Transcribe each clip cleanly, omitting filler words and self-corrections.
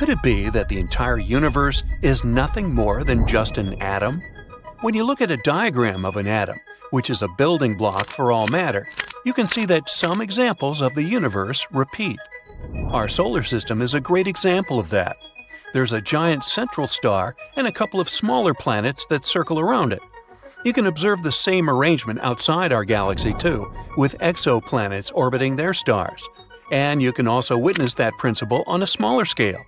Could it be that the entire universe is nothing more than just an atom? When you look at a diagram of an atom, which is a building block for all matter, you can see that some examples of the universe repeat. Our solar system is a great example of that. There's a giant central star and a couple of smaller planets that circle around it. You can observe the same arrangement outside our galaxy too, with exoplanets orbiting their stars. And you can also witness that principle on a smaller scale.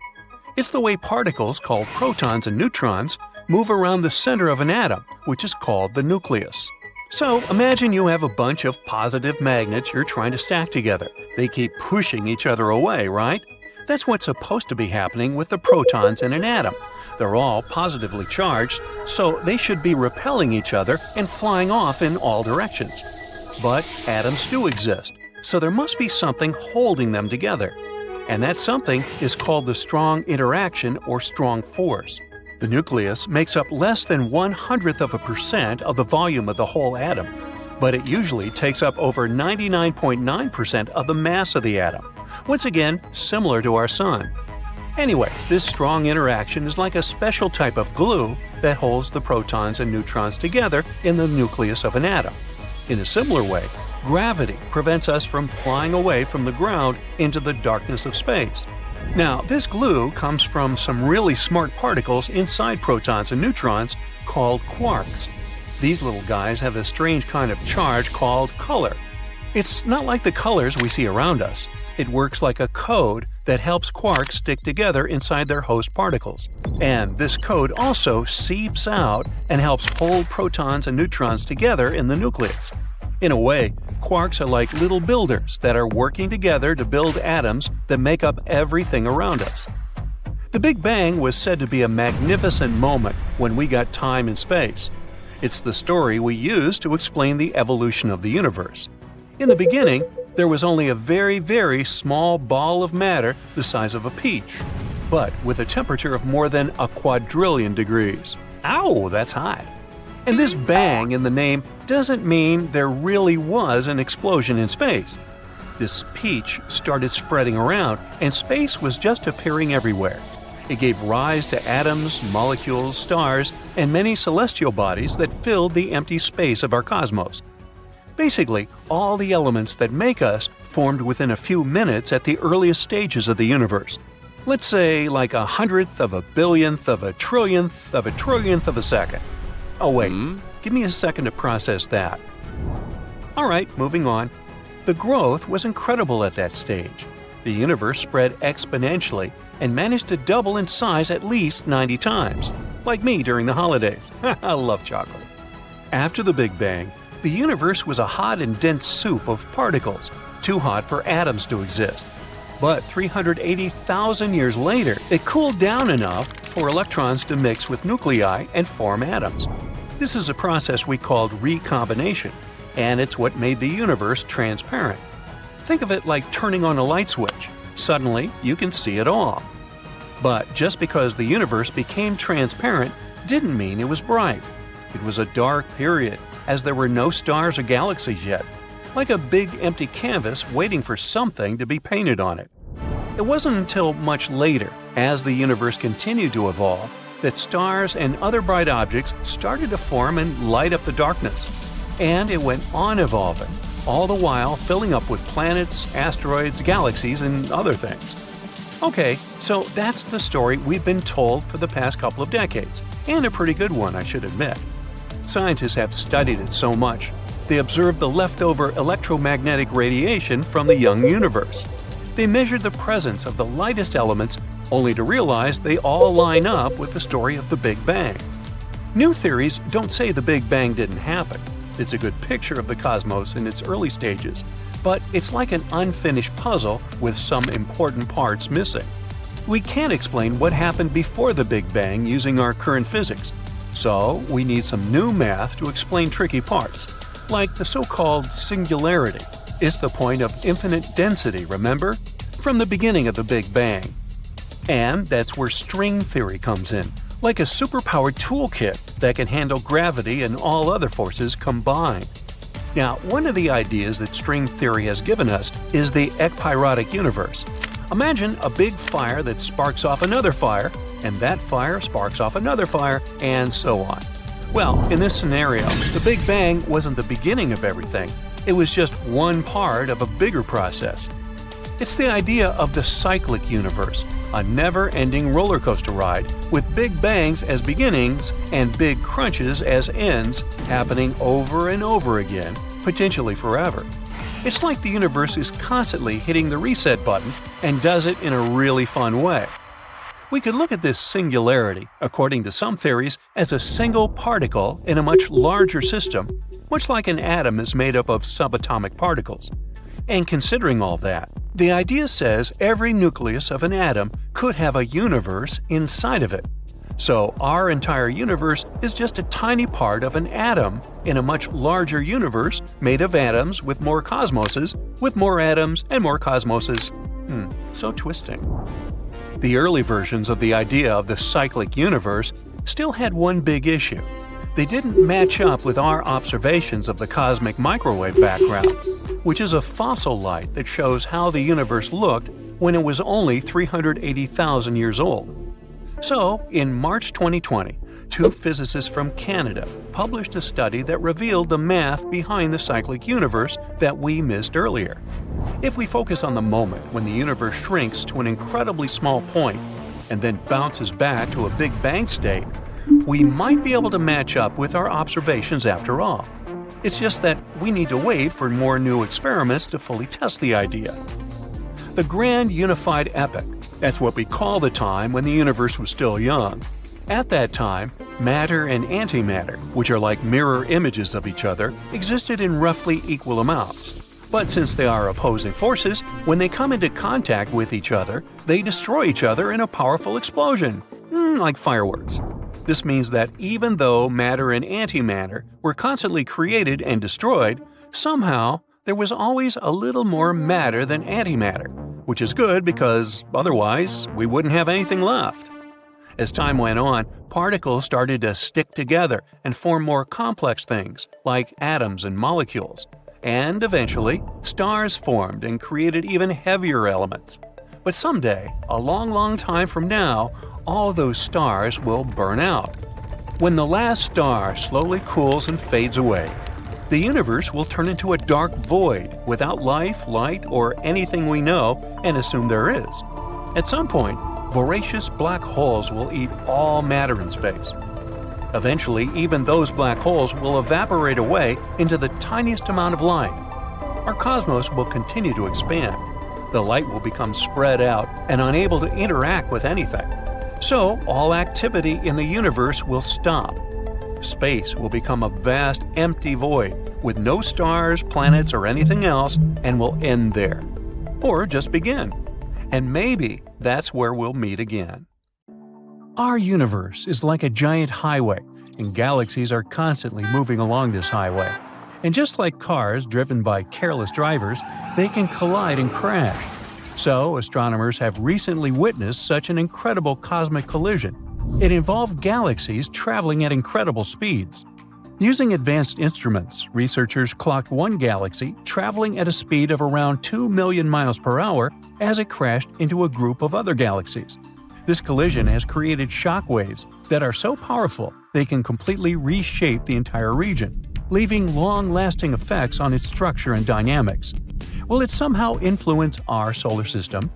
It's the way particles called protons and neutrons move around the center of an atom, which is called the nucleus. So imagine you have a bunch of positive magnets you're trying to stack together. They keep pushing each other away, right? That's what's supposed to be happening with the protons in an atom. They're all positively charged, so they should be repelling each other and flying off in all directions. But atoms do exist, so there must be something holding them together. And that something is called the strong interaction or strong force. The nucleus makes up less than 1/100% of the volume of the whole atom, but it usually takes up over 99.9% of the mass of the atom. Once again, similar to our Sun. Anyway, this strong interaction is like a special type of glue that holds the protons and neutrons together in the nucleus of an atom. In a similar way, gravity prevents us from flying away from the ground into the darkness of space. Now, this glue comes from some really smart particles inside protons and neutrons called quarks. These little guys have a strange kind of charge called color. It's not like the colors we see around us. It works like a code that helps quarks stick together inside their host particles. And this code also seeps out and helps hold protons and neutrons together in the nucleus. In a way, quarks are like little builders that are working together to build atoms that make up everything around us. The Big Bang was said to be a magnificent moment when we got time and space. It's the story we use to explain the evolution of the universe. In the beginning, there was only a very, very small ball of matter the size of a peach, but with a temperature of more than a quadrillion degrees. Ow, that's hot! And this bang in the name doesn't mean there really was an explosion in space. This peach started spreading around, and space was just appearing everywhere. It gave rise to atoms, molecules, stars, and many celestial bodies that filled the empty space of our cosmos. Basically, all the elements that make us formed within a few minutes at the earliest stages of the universe. Let's say like 1/100th of a billionth of a trillionth of a trillionth of a second. Oh wait, give me a second to process that. Alright, moving on. The growth was incredible at that stage. The universe spread exponentially and managed to double in size at least 90 times. Like me during the holidays. I love chocolate. After the Big Bang, the universe was a hot and dense soup of particles, too hot for atoms to exist. But 380,000 years later, it cooled down enough for electrons to mix with nuclei and form atoms. This is a process we called recombination, and it's what made the universe transparent. Think of it like turning on a light switch. Suddenly, you can see it all. But just because the universe became transparent didn't mean it was bright. It was a dark period, as there were no stars or galaxies yet, like a big empty canvas waiting for something to be painted on it. It wasn't until much later, as the universe continued to evolve, that stars and other bright objects started to form and light up the darkness. And it went on evolving, all the while filling up with planets, asteroids, galaxies, and other things. Okay, so that's the story we've been told for the past couple of decades, and a pretty good one, I should admit. Scientists have studied it so much. They observed the leftover electromagnetic radiation from the young universe. They measured the presence of the lightest elements, only to realize they all line up with the story of the Big Bang. New theories don't say the Big Bang didn't happen. It's a good picture of the cosmos in its early stages, but it's like an unfinished puzzle with some important parts missing. We can't explain what happened before the Big Bang using our current physics. So, we need some new math to explain tricky parts, like the so-called singularity. It's the point of infinite density, remember? From the beginning of the Big Bang. And that's where string theory comes in, like a superpowered toolkit that can handle gravity and all other forces combined. Now, one of the ideas that string theory has given us is the ekpyrotic universe, Imagine a big fire that sparks off another fire, and that fire sparks off another fire, and so on. Well, in this scenario, the Big Bang wasn't the beginning of everything. It was just one part of a bigger process. It's the idea of the cyclic universe, a never-ending roller coaster ride with big bangs as beginnings and big crunches as ends, happening over and over again, potentially forever. It's like the universe is constantly hitting the reset button and does it in a really fun way. We could look at this singularity, according to some theories, as a single particle in a much larger system, much like an atom is made up of subatomic particles. And considering all that, the idea says every nucleus of an atom could have a universe inside of it. So our entire universe is just a tiny part of an atom in a much larger universe made of atoms with more cosmoses, with more atoms and more cosmoses. So twisting. The early versions of the idea of the cyclic universe still had one big issue. They didn't match up with our observations of the cosmic microwave background, which is a fossil light that shows how the universe looked when it was only 380,000 years old. So, in March 2020, two physicists from Canada published a study that revealed the math behind the cyclic universe that we missed earlier. If we focus on the moment when the universe shrinks to an incredibly small point and then bounces back to a Big Bang state, we might be able to match up with our observations after all. It's just that we need to wait for more new experiments to fully test the idea. The Grand Unified Epoch, that's what we call the time when the universe was still young. At that time, matter and antimatter, which are like mirror images of each other, existed in roughly equal amounts. But since they are opposing forces, when they come into contact with each other, they destroy each other in a powerful explosion, like fireworks. This means that even though matter and antimatter were constantly created and destroyed, somehow there was always a little more matter than antimatter, which is good because otherwise we wouldn't have anything left. As time went on, particles started to stick together and form more complex things, like atoms and molecules. And eventually, stars formed and created even heavier elements. But someday, a long time from now, all those stars will burn out. When the last star slowly cools and fades away, the universe will turn into a dark void without life, light, or anything we know and assume there is. At some point, voracious black holes will eat all matter in space. Eventually, even those black holes will evaporate away into the tiniest amount of light. Our cosmos will continue to expand. The light will become spread out and unable to interact with anything. So, all activity in the universe will stop. Space will become a vast, empty void with no stars, planets, or anything else, and will end there. Or just begin. And maybe that's where we'll meet again. Our universe is like a giant highway, and galaxies are constantly moving along this highway. And just like cars driven by careless drivers, they can collide and crash. So, astronomers have recently witnessed such an incredible cosmic collision. It involved galaxies traveling at incredible speeds. Using advanced instruments, researchers clocked one galaxy traveling at a speed of around 2 million miles per hour as it crashed into a group of other galaxies. This collision has created shock waves that are so powerful they can completely reshape the entire region, leaving long-lasting effects on its structure and dynamics. Will it somehow influence our solar system?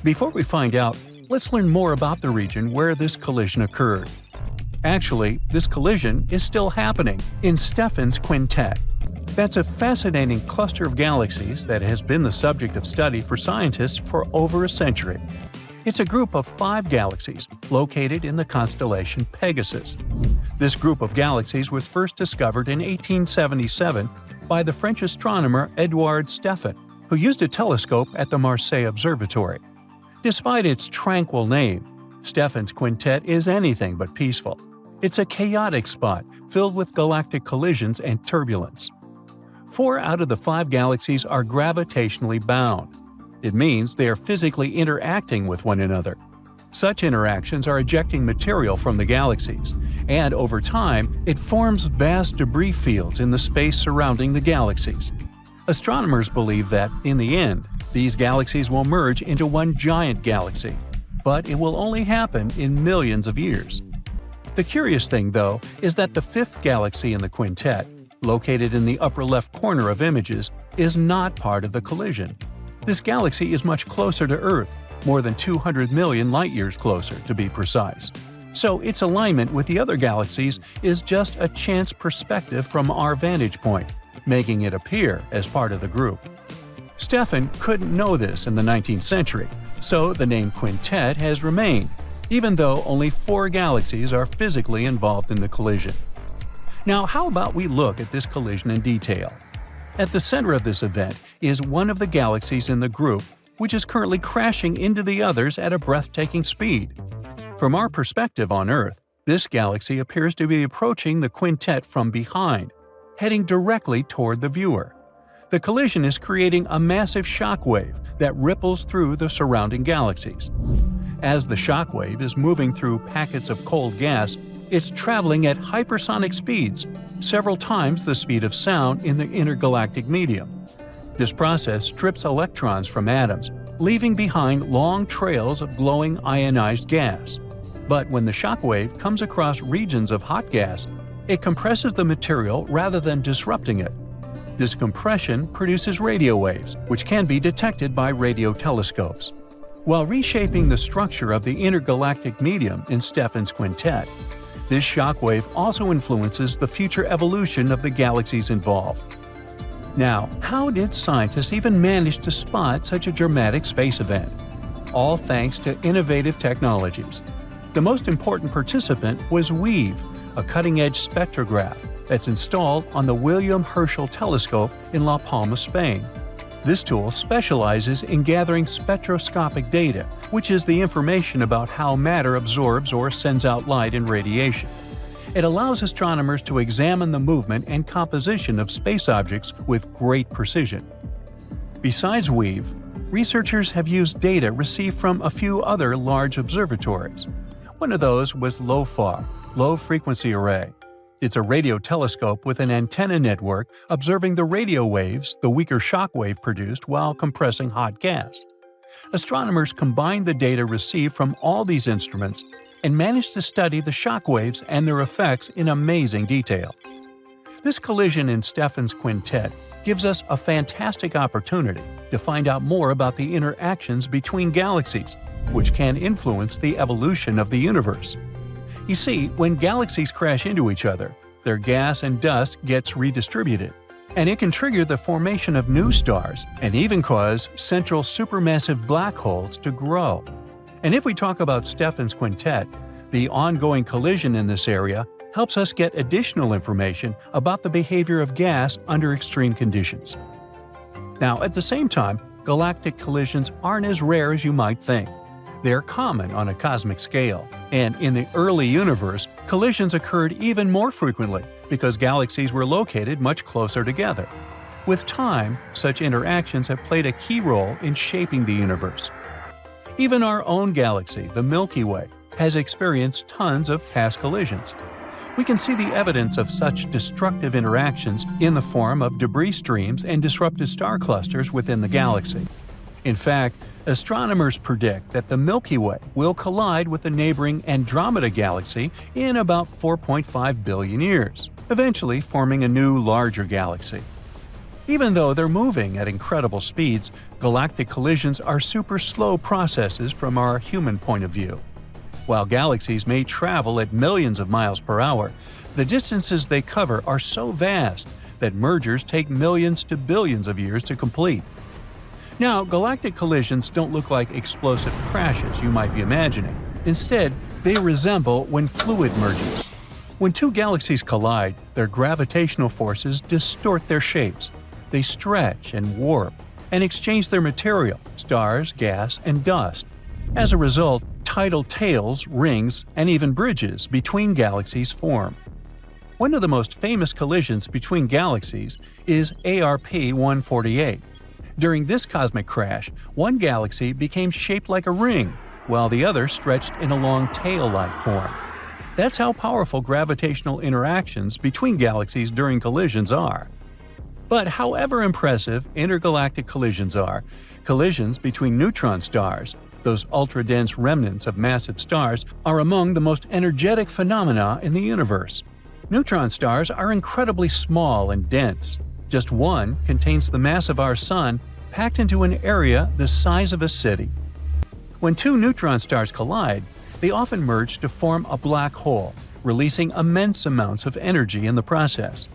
Before we find out, let's learn more about the region where this collision occurred. Actually, this collision is still happening in Stephan's quintet. That's a fascinating cluster of galaxies that has been the subject of study for scientists for over a century. It's a group of 5 galaxies located in the constellation Pegasus. This group of galaxies was first discovered in 1877 by the French astronomer Édouard Stephan, who used a telescope at the Marseille Observatory. Despite its tranquil name, Stephan's quintet is anything but peaceful. It's a chaotic spot filled with galactic collisions and turbulence. 4 out of the 5 galaxies are gravitationally bound. It means they are physically interacting with one another. Such interactions are ejecting material from the galaxies, and over time, it forms vast debris fields in the space surrounding the galaxies. Astronomers believe that, in the end, these galaxies will merge into one giant galaxy, but it will only happen in millions of years. The curious thing, though, is that the fifth galaxy in the quintet, located in the upper left corner of images, is not part of the collision. This galaxy is much closer to Earth, more than 200 million light-years closer, to be precise. So its alignment with the other galaxies is just a chance perspective from our vantage point, making it appear as part of the group. Stefan couldn't know this in the 19th century, so the name quintet has remained, even though only 4 galaxies are physically involved in the collision. Now, how about we look at this collision in detail? At the center of this event is one of the galaxies in the group, which is currently crashing into the others at a breathtaking speed. From our perspective on Earth, this galaxy appears to be approaching the quintet from behind, heading directly toward the viewer. The collision is creating a massive shock wave that ripples through the surrounding galaxies. As the shock wave is moving through packets of cold gas, it's traveling at hypersonic speeds, several times the speed of sound in the intergalactic medium. This process strips electrons from atoms, leaving behind long trails of glowing ionized gas. But when the shock wave comes across regions of hot gas, it compresses the material rather than disrupting it. This compression produces radio waves, which can be detected by radio telescopes. While reshaping the structure of the intergalactic medium in Stefan's quintet, this shock wave also influences the future evolution of the galaxies involved. Now, how did scientists even manage to spot such a dramatic space event? All thanks to innovative technologies. The most important participant was WEAVE, a cutting-edge spectrograph that's installed on the William Herschel telescope in La Palma, Spain. This tool specializes in gathering spectroscopic data, which is the information about how matter absorbs or sends out light and radiation. It allows astronomers to examine the movement and composition of space objects with great precision. Besides WEAVE, researchers have used data received from a few other large observatories. One of those was LOFAR, Low Frequency Array. It's a radio telescope with an antenna network observing the radio waves the weaker shock wave produced while compressing hot gas. Astronomers combined the data received from all these instruments and managed to study the shock waves and their effects in amazing detail. This collision in Stefan's quintet gives us a fantastic opportunity to find out more about the interactions between galaxies, which can influence the evolution of the universe. You see, when galaxies crash into each other, their gas and dust gets redistributed, and it can trigger the formation of new stars and even cause central supermassive black holes to grow. And if we talk about Stefan's quintet, the ongoing collision in this area helps us get additional information about the behavior of gas under extreme conditions. Now, at the same time, galactic collisions aren't as rare as you might think. They're common on a cosmic scale, and in the early universe, collisions occurred even more frequently because galaxies were located much closer together. With time, such interactions have played a key role in shaping the universe. Even our own galaxy, the Milky Way, has experienced tons of past collisions. We can see the evidence of such destructive interactions in the form of debris streams and disrupted star clusters within the galaxy. In fact, astronomers predict that the Milky Way will collide with the neighboring Andromeda galaxy in about 4.5 billion years, eventually forming a new, larger galaxy. Even though they're moving at incredible speeds, galactic collisions are super slow processes from our human point of view. While galaxies may travel at millions of miles per hour, the distances they cover are so vast that mergers take millions to billions of years to complete. Now, galactic collisions don't look like explosive crashes you might be imagining. Instead, they resemble when fluid merges. When two galaxies collide, their gravitational forces distort their shapes. They stretch and warp, and exchange their material, stars, gas, and dust. As a result, tidal tails, rings, and even bridges between galaxies form. One of the most famous collisions between galaxies is ARP 148. During this cosmic crash, one galaxy became shaped like a ring, while the other stretched in a long tail-like form. That's how powerful gravitational interactions between galaxies during collisions are. But however impressive intergalactic collisions are, collisions between neutron stars, those ultra-dense remnants of massive stars, are among the most energetic phenomena in the universe. Neutron stars are incredibly small and dense. Just one contains the mass of our Sun packed into an area the size of a city. When two neutron stars collide, they often merge to form a black hole, releasing immense amounts of energy in the process.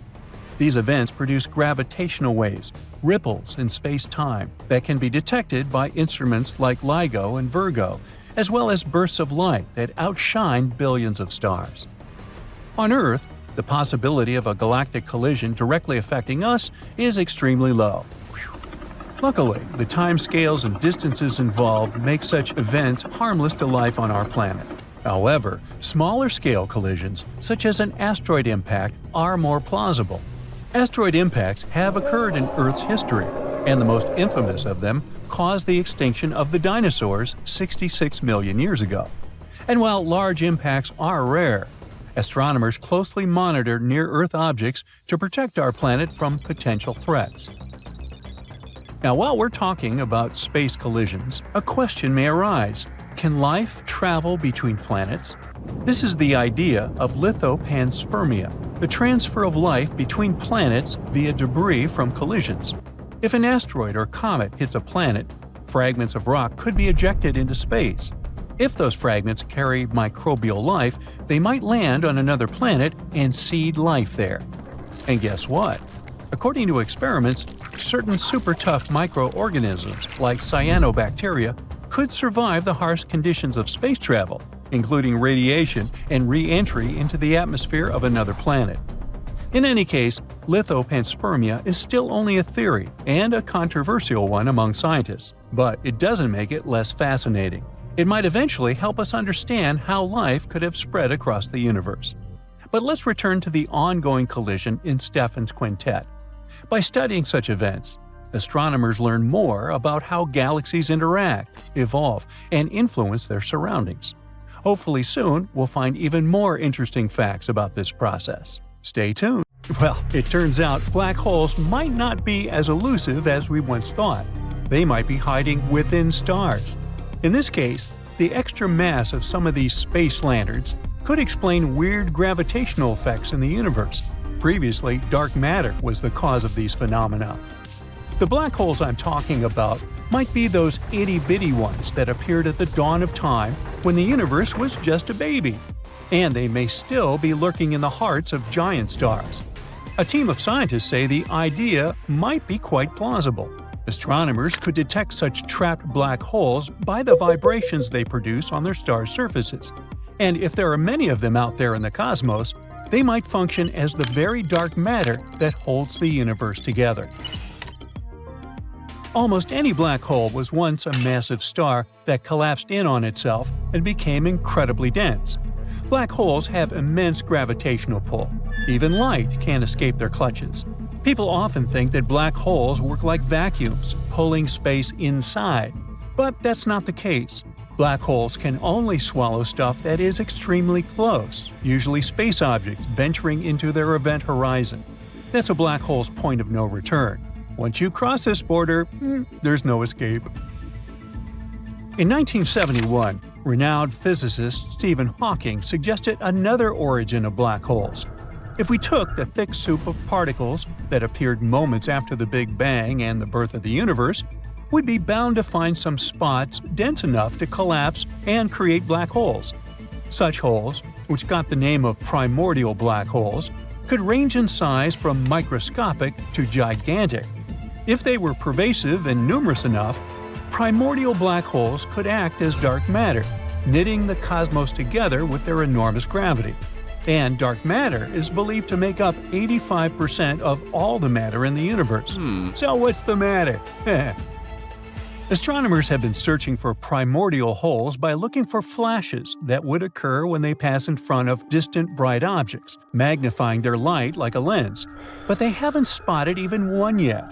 These events produce gravitational waves, ripples in space-time, that can be detected by instruments like LIGO and Virgo, as well as bursts of light that outshine billions of stars. On Earth, the possibility of a galactic collision directly affecting us is extremely low. Luckily, the timescales and distances involved make such events harmless to life on our planet. However, smaller-scale collisions, such as an asteroid impact, are more plausible. Asteroid impacts have occurred in Earth's history, and the most infamous of them caused the extinction of the dinosaurs 66 million years ago. And while large impacts are rare, astronomers closely monitor near-Earth objects to protect our planet from potential threats. Now, while we're talking about space collisions, a question may arise. Can life travel between planets? This is the idea of Lithopanspermia, the transfer of life between planets via debris from collisions. If an asteroid or comet hits a planet, fragments of rock could be ejected into space. If those fragments carry microbial life, they might land on another planet and seed life there. And guess what? According to experiments, certain super tough microorganisms like cyanobacteria could survive the harsh conditions of space travel, including radiation and re-entry into the atmosphere of another planet. In any case, lithopanspermia is still only a theory and a controversial one among scientists, but it doesn't make it less fascinating. It might eventually help us understand how life could have spread across the universe. But let's return to the ongoing collision in Stephan's quintet. By studying such events, astronomers learn more about how galaxies interact, evolve, and influence their surroundings. Hopefully soon, we'll find even more interesting facts about this process. Stay tuned. Well, it turns out black holes might not be as elusive as we once thought. They might be hiding within stars. In this case, the extra mass of some of these space lanterns could explain weird gravitational effects in the universe. Previously, dark matter was the cause of these phenomena. The black holes I'm talking about might be those itty-bitty ones that appeared at the dawn of time when the universe was just a baby. And they may still be lurking in the hearts of giant stars. A team of scientists say the idea might be quite plausible. Astronomers could detect such trapped black holes by the vibrations they produce on their star's surfaces. And if there are many of them out there in the cosmos, they might function as the very dark matter that holds the universe together. Almost any black hole was once a massive star that collapsed in on itself and became incredibly dense. Black holes have immense gravitational pull. Even light can't escape their clutches. People often think that black holes work like vacuums, pulling space inside. But that's not the case. Black holes can only swallow stuff that is extremely close, usually space objects venturing into their event horizon. That's a black hole's point of no return. Once you cross this border, there's no escape. In 1971, renowned physicist Stephen Hawking suggested another origin of black holes. If we took the thick soup of particles that appeared moments after the Big Bang and the birth of the universe, we'd be bound to find some spots dense enough to collapse and create black holes. Such holes, which got the name of primordial black holes, could range in size from microscopic to gigantic. If they were pervasive and numerous enough, primordial black holes could act as dark matter, knitting the cosmos together with their enormous gravity. And dark matter is believed to make up 85% of all the matter in the universe. So what's the matter? Astronomers have been searching for primordial holes by looking for flashes that would occur when they pass in front of distant bright objects, magnifying their light like a lens. But they haven't spotted even one yet.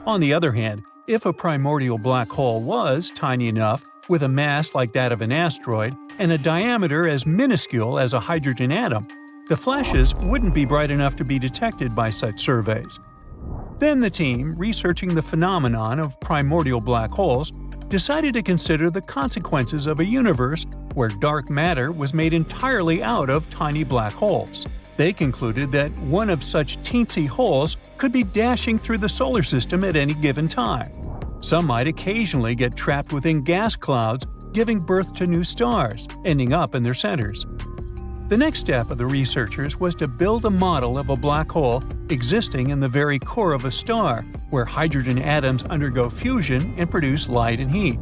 On the other hand, if a primordial black hole was tiny enough, with a mass like that of an asteroid and a diameter as minuscule as a hydrogen atom, the flashes wouldn't be bright enough to be detected by such surveys. Then the team, researching the phenomenon of primordial black holes, decided to consider the consequences of a universe where dark matter was made entirely out of tiny black holes. They concluded that one of such teensy holes could be dashing through the solar system at any given time. Some might occasionally get trapped within gas clouds, giving birth to new stars, ending up in their centers. The next step of the researchers was to build a model of a black hole existing in the very core of a star, where hydrogen atoms undergo fusion and produce light and heat.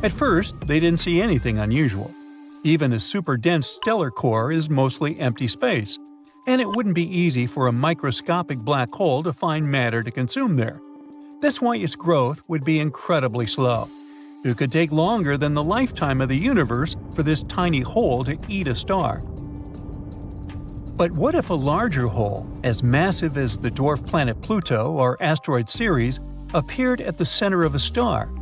At first, they didn't see anything unusual. Even a super-dense stellar core is mostly empty space, and it wouldn't be easy for a microscopic black hole to find matter to consume there. That's why its growth would be incredibly slow. It could take longer than the lifetime of the universe for this tiny hole to eat a star. But what if a larger hole, as massive as the dwarf planet Pluto or asteroid Ceres, appeared at the center of a star?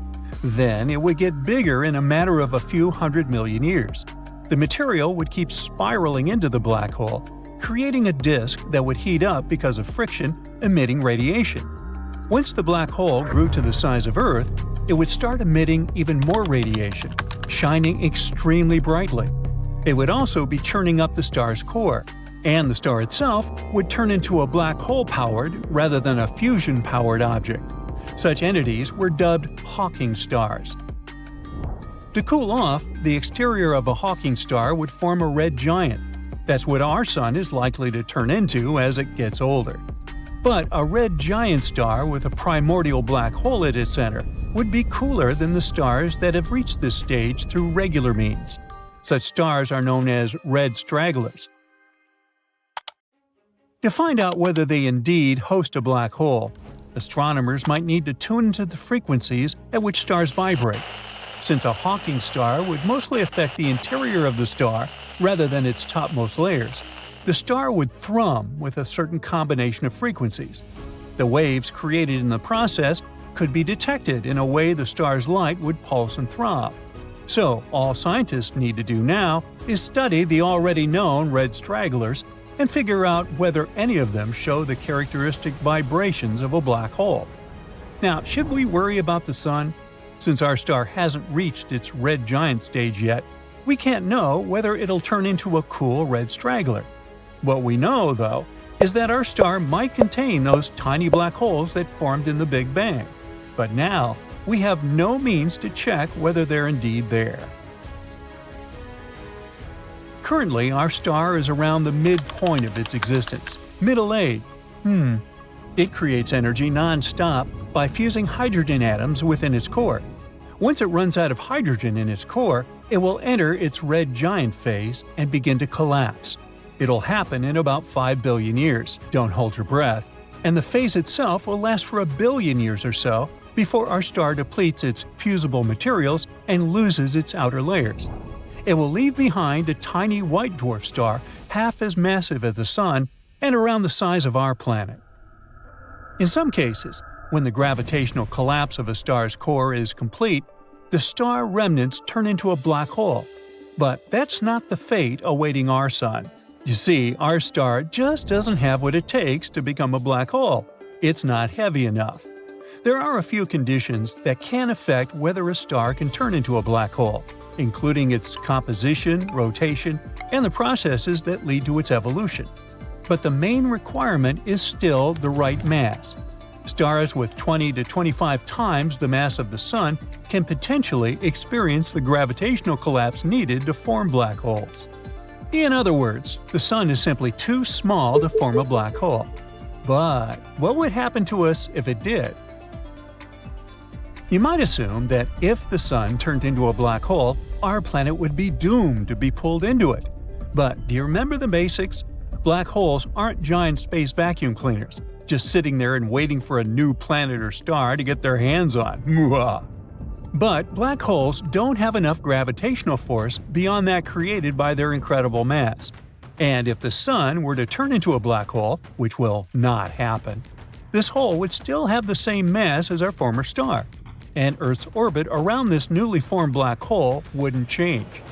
Then it would get bigger in a matter of a few 100 million years. The material would keep spiraling into the black hole, creating a disk that would heat up because of friction, emitting radiation. Once the black hole grew to the size of Earth, it would start emitting even more radiation, shining extremely brightly. It would also be churning up the star's core, and the star itself would turn into a black hole-powered rather than a fusion-powered object. Such entities were dubbed Hawking stars. To cool off, the exterior of a Hawking star would form a red giant. That's what our Sun is likely to turn into as it gets older. But a red giant star with a primordial black hole at its center would be cooler than the stars that have reached this stage through regular means. Such stars are known as red stragglers. To find out whether they indeed host a black hole, astronomers might need to tune into the frequencies at which stars vibrate. Since a Hawking star would mostly affect the interior of the star rather than its topmost layers, the star would thrum with a certain combination of frequencies. The waves created in the process could be detected in a way the star's light would pulse and throb. So, all scientists need to do now is study the already known red stragglers and figure out whether any of them show the characteristic vibrations of a black hole. Now, should we worry about the Sun? Since our star hasn't reached its red giant stage yet, we can't know whether it'll turn into a cool red straggler. What we know, though, is that our star might contain those tiny black holes that formed in the Big Bang. But now, we have no means to check whether they're indeed there. Currently, our star is around the midpoint of its existence, middle age. It creates energy non-stop by fusing hydrogen atoms within its core. Once it runs out of hydrogen in its core, it will enter its red giant phase and begin to collapse. It'll happen in about 5 billion years, don't hold your breath, and the phase itself will last for 1 billion years or so before our star depletes its fusible materials and loses its outer layers. It will leave behind a tiny white dwarf star half as massive as the Sun and around the size of our planet. In some cases, when the gravitational collapse of a star's core is complete, the star remnants turn into a black hole. But that's not the fate awaiting our Sun. You see, our star just doesn't have what it takes to become a black hole. It's not heavy enough. There are a few conditions that can affect whether a star can turn into a black hole, including its composition, rotation, and the processes that lead to its evolution. But the main requirement is still the right mass. Stars with 20 to 25 times the mass of the Sun can potentially experience the gravitational collapse needed to form black holes. In other words, the Sun is simply too small to form a black hole. But what would happen to us if it did? You might assume that if the Sun turned into a black hole, our planet would be doomed to be pulled into it. But do you remember the basics? Black holes aren't giant space vacuum cleaners, just sitting there and waiting for a new planet or star to get their hands on. Mwah. But black holes don't have enough gravitational force beyond that created by their incredible mass. And if the Sun were to turn into a black hole, which will not happen, this hole would still have the same mass as our former star, and Earth's orbit around this newly formed black hole wouldn't change.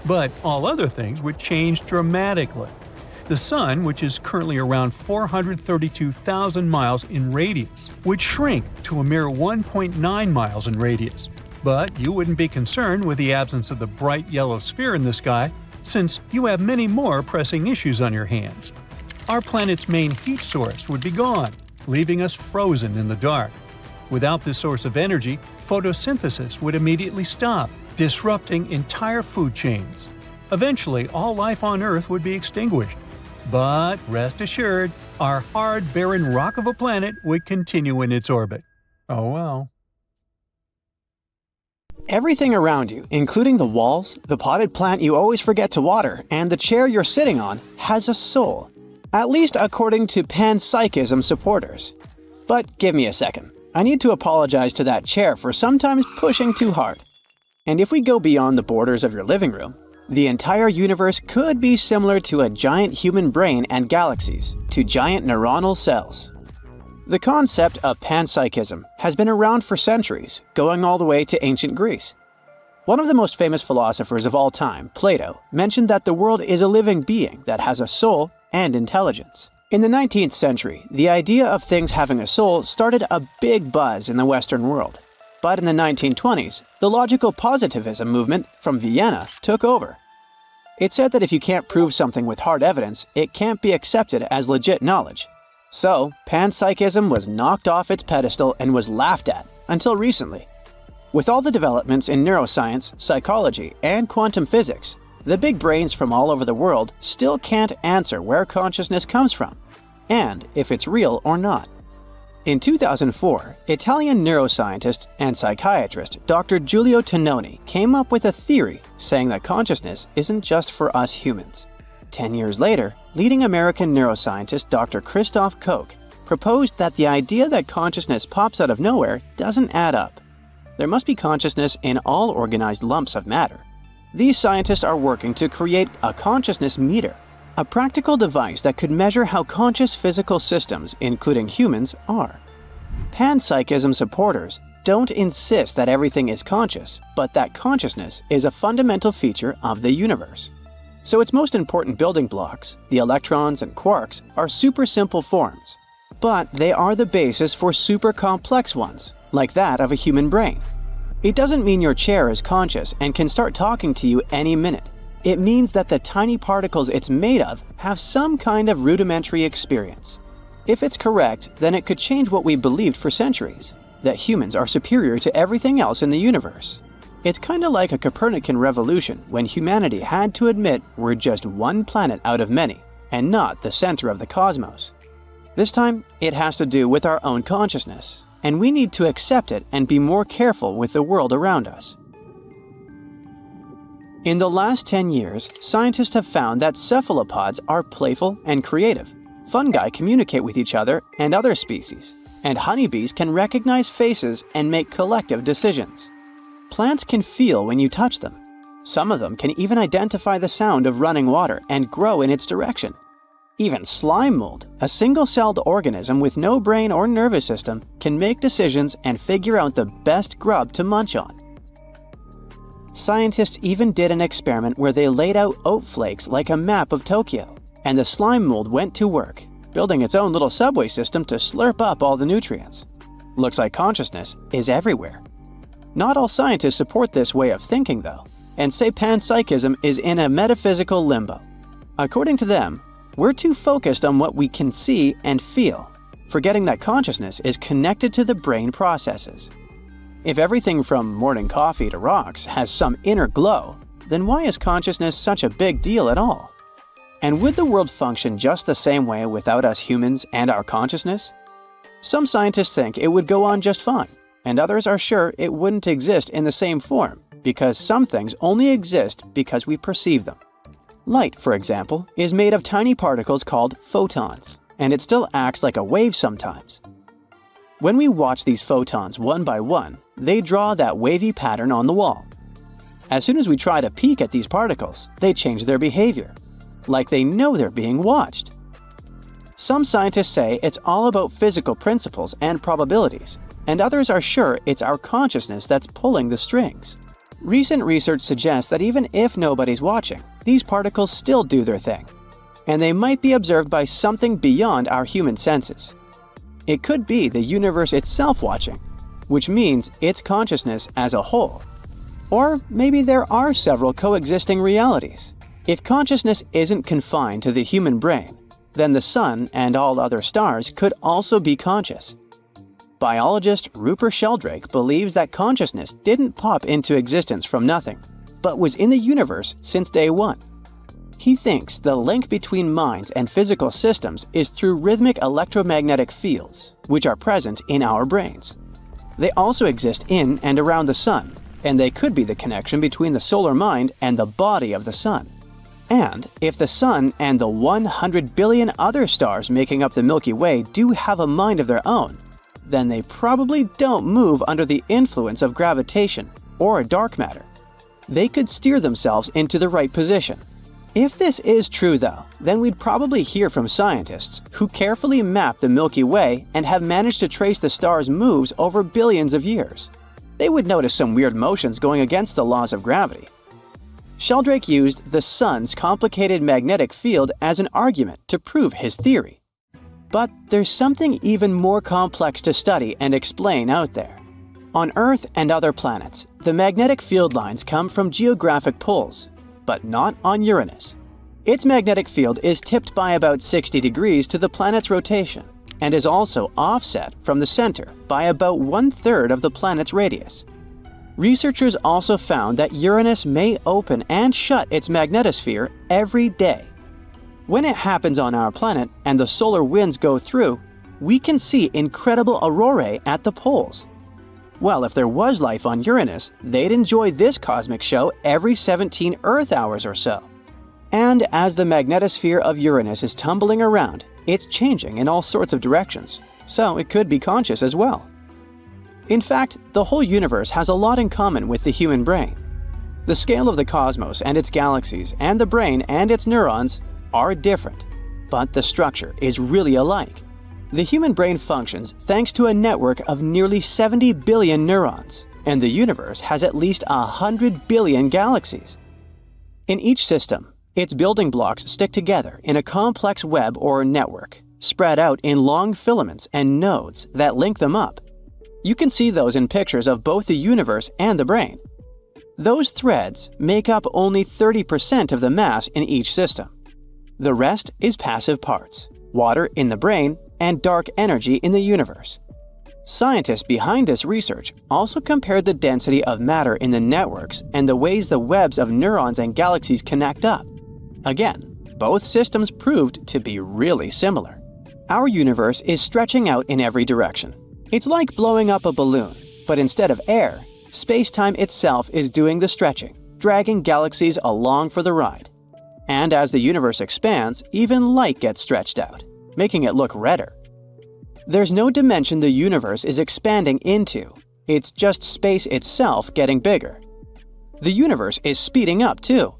But all other things would change dramatically. The Sun, which is currently around 432,000 miles in radius, would shrink to a mere 1.9 miles in radius. But you wouldn't be concerned with the absence of the bright yellow sphere in the sky, since you have many more pressing issues on your hands. Our planet's main heat source would be gone, leaving us frozen in the dark. Without this source of energy, photosynthesis would immediately stop, disrupting entire food chains. Eventually, all life on Earth would be extinguished. But rest assured, our hard, barren rock of a planet would continue in its orbit. Oh well. Everything around you, including the walls, the potted plant you always forget to water, and the chair you're sitting on, has a soul. At least according to Panpsychism supporters. But give me a second. I need to apologize to that chair for sometimes pushing too hard. And if we go beyond the borders of your living room, the entire universe could be similar to a giant human brain and galaxies, to giant neuronal cells. The concept of panpsychism has been around for centuries, going all the way to ancient Greece. One of the most famous philosophers of all time, Plato, mentioned that the world is a living being that has a soul and intelligence. In the 19th century, the idea of things having a soul started a big buzz in the Western world. But in the 1920s, the logical positivism movement from Vienna took over. It said that if you can't prove something with hard evidence, it can't be accepted as legit knowledge. So, panpsychism was knocked off its pedestal and was laughed at, until recently. With all the developments in neuroscience, psychology, and quantum physics, the big brains from all over the world still can't answer where consciousness comes from, and if it's real or not. In 2004, Italian neuroscientist and psychiatrist Dr. Giulio Tononi came up with a theory saying that consciousness isn't just for us humans. 10 years later, leading American neuroscientist Dr. Christoph Koch proposed that the idea that consciousness pops out of nowhere doesn't add up. There must be consciousness in all organized lumps of matter. These scientists are working to create a consciousness meter, a practical device that could measure how conscious physical systems, including humans, are. Panpsychism supporters don't insist that everything is conscious, but that consciousness is a fundamental feature of the universe. So its most important building blocks, the electrons and quarks, are super simple forms. But they are the basis for super complex ones, like that of a human brain. It doesn't mean your chair is conscious and can start talking to you any minute. It means that the tiny particles it's made of have some kind of rudimentary experience. If it's correct, then it could change what we believed for centuries, that humans are superior to everything else in the universe. It's kinda like a Copernican revolution when humanity had to admit we're just one planet out of many, and not the center of the cosmos. This time, it has to do with our own consciousness, and we need to accept it and be more careful with the world around us. In the last 10 years, scientists have found that cephalopods are playful and creative. Fungi communicate with each other and other species, and honeybees can recognize faces and make collective decisions. Plants can feel when you touch them. Some of them can even identify the sound of running water and grow in its direction. Even slime mold, a single-celled organism with no brain or nervous system, can make decisions and figure out the best grub to munch on. Scientists even did an experiment where they laid out oat flakes like a map of Tokyo, and the slime mold went to work, building its own little subway system to slurp up all the nutrients. Looks like consciousness is everywhere. Not all scientists support this way of thinking, though, and say panpsychism is in a metaphysical limbo. According to them, we're too focused on what we can see and feel, forgetting that consciousness is connected to the brain processes. If everything from morning coffee to rocks has some inner glow, then why is consciousness such a big deal at all? And would the world function just the same way without us humans and our consciousness? Some scientists think it would go on just fine, and others are sure it wouldn't exist in the same form, because some things only exist because we perceive them. Light, for example, is made of tiny particles called photons, and it still acts like a wave sometimes. When we watch these photons one by one, they draw that wavy pattern on the wall. As soon as we try to peek at these particles, they change their behavior, like they know they're being watched. Some scientists say it's all about physical principles and probabilities, and others are sure it's our consciousness that's pulling the strings. Recent research suggests that even if nobody's watching, these particles still do their thing. and they might be observed by something beyond our human senses. It could be the universe itself watching, which means its consciousness as a whole. Or maybe there are several coexisting realities. If consciousness isn't confined to the human brain, then the Sun and all other stars could also be conscious. Biologist Rupert Sheldrake believes that consciousness didn't pop into existence from nothing, but was in the universe since day one. He thinks the link between minds and physical systems is through rhythmic electromagnetic fields, which are present in our brains. They also exist in and around the Sun, and they could be the connection between the solar mind and the body of the Sun. And if the Sun and the 100 billion other stars making up the Milky Way do have a mind of their own, then they probably don't move under the influence of gravitation or dark matter. They could steer themselves into the right position. If this is true though, then we'd probably hear from scientists who carefully map the Milky Way and have managed to trace the star's moves over billions of years. They would notice some weird motions going against the laws of gravity. Sheldrake used the Sun's complicated magnetic field as an argument to prove his theory. But there's something even more complex to study and explain out there. On Earth and other planets, the magnetic field lines come from geographic poles, but not on Uranus. Its magnetic field is tipped by about 60 degrees to the planet's rotation, and is also offset from the center by about 1/3 of the planet's radius. Researchers also found that Uranus may open and shut its magnetosphere every day. When it happens on our planet and the solar winds go through, we can see incredible aurorae at the poles. Well, if there was life on Uranus, they'd enjoy this cosmic show every 17 Earth hours or so. And as the magnetosphere of Uranus is tumbling around, it's changing in all sorts of directions, so it could be conscious as well. In fact, the whole universe has a lot in common with the human brain. The scale of the cosmos and its galaxies and the brain and its neurons are different, but the structure is really alike. The human brain functions thanks to a network of nearly 70 billion neurons, and the universe has at least 100 billion galaxies. In each system, its building blocks stick together in a complex web or network, spread out in long filaments and nodes that link them up. You can see those in pictures of both the universe and the brain. Those threads make up only 30% of the mass in each system. The rest is passive parts, water in the brain and dark energy in the universe. Scientists behind this research also compared the density of matter in the networks and the ways the webs of neurons and galaxies connect up. Again, both systems proved to be really similar. Our universe is stretching out in every direction. It's like blowing up a balloon, but instead of air, space-time itself is doing the stretching, dragging galaxies along for the ride. And as the universe expands, even light gets stretched out, making it look redder. There's no dimension the universe is expanding into. It's just space itself getting bigger. The universe is speeding up too.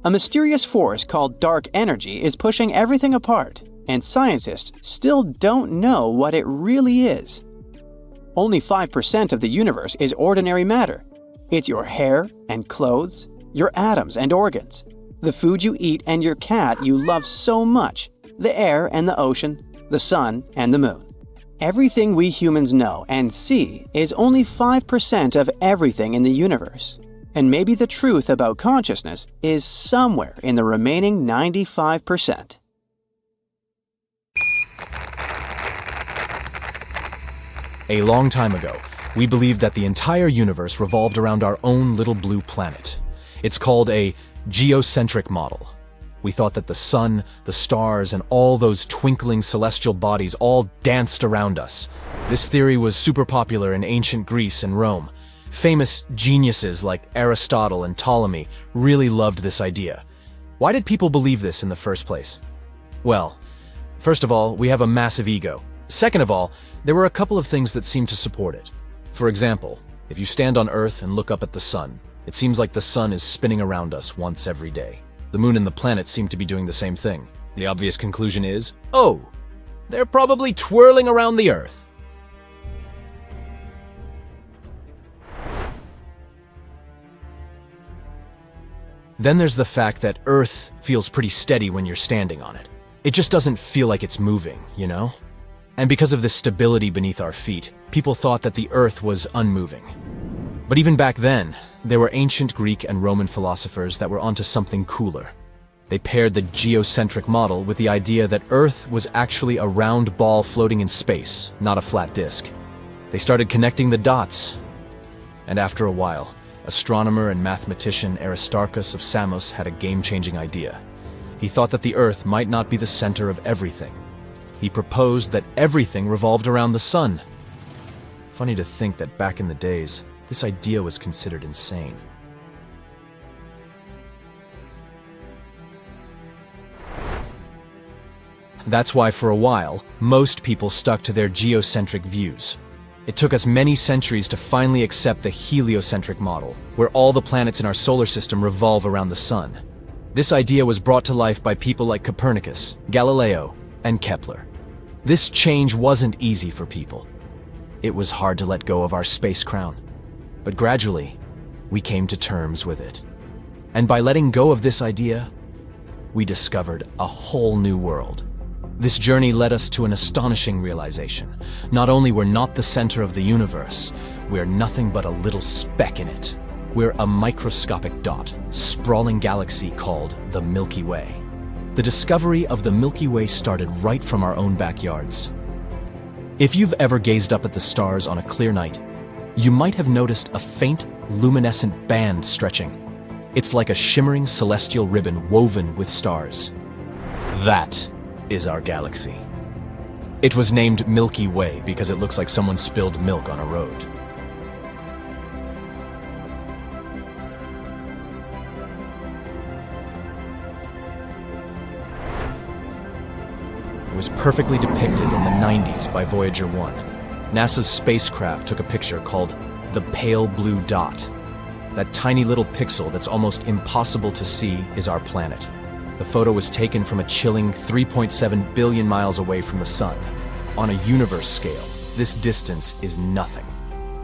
A mysterious force called dark energy is pushing everything apart, and scientists still don't know what it really is. Only 5% of the universe is ordinary matter. It's your hair and clothes, your atoms and organs, the food you eat and your cat you love so much, the air and the ocean, the sun and the moon. Everything we humans know and see is only 5% of everything in the universe. And maybe the truth about consciousness is somewhere in the remaining 95%. A long time ago, we believed that the entire universe revolved around our own little blue planet. It's called a geocentric model. We thought that the sun, the stars, and all those twinkling celestial bodies all danced around us. This theory was super popular in ancient Greece and Rome. Famous geniuses like Aristotle and Ptolemy really loved this idea. Why did people believe this in the first place? Well, first of all, we have a massive ego. Second of all, there were a couple of things that seemed to support it. For example, if you stand on Earth and look up at the sun, it seems like the sun is spinning around us once every day. The moon and the planets seem to be doing the same thing. The obvious conclusion is, oh, they're probably twirling around the Earth. Then there's the fact that Earth feels pretty steady when you're standing on it. It just doesn't feel like it's moving, you know? And because of this stability beneath our feet, people thought that the Earth was unmoving. But even back then, there were ancient Greek and Roman philosophers that were onto something cooler. They paired the geocentric model with the idea that Earth was actually a round ball floating in space, not a flat disk. They started connecting the dots. And after a while, astronomer and mathematician Aristarchus of Samos had a game-changing idea. He thought that the Earth might not be the center of everything. He proposed that everything revolved around the sun. Funny to think that back in the days, this idea was considered insane. That's why for a while, most people stuck to their geocentric views. It took us many centuries to finally accept the heliocentric model, where all the planets in our solar system revolve around the sun. This idea was brought to life by people like Copernicus, Galileo, and Kepler. This change wasn't easy for people. It was hard to let go of our space crown. But gradually, we came to terms with it. And by letting go of this idea, we discovered a whole new world. This journey led us to an astonishing realization. Not only we're not the center of the universe, we're nothing but a little speck in it. We're a microscopic dot, sprawling galaxy called the Milky Way. The discovery of the Milky Way started right from our own backyards. If you've ever gazed up at the stars on a clear night, you might have noticed a faint, luminescent band stretching. It's like a shimmering celestial ribbon woven with stars. That is our galaxy. It was named Milky Way because it looks like someone spilled milk on a road. It was perfectly depicted in the 90s by Voyager 1. NASA's spacecraft took a picture called the pale blue dot. That tiny little pixel that's almost impossible to see is our planet. The photo was taken from a chilling 3.7 billion miles away from the sun. On a universe scale, this distance is nothing.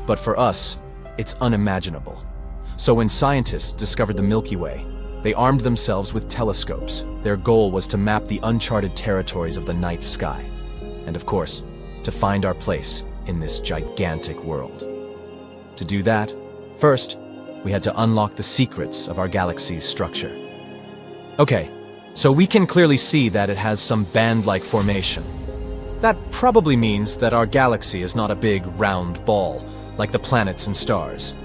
But for us, it's unimaginable. So when scientists discovered the Milky Way, they armed themselves with telescopes. Their goal was to map the uncharted territories of the night sky. And of course, to find our place in this gigantic world. To do that, first, we had to unlock the secrets of our galaxy's structure. Okay, so we can clearly see that it has some band-like formation. That probably means that our galaxy is not a big, round ball, like the planets and stars.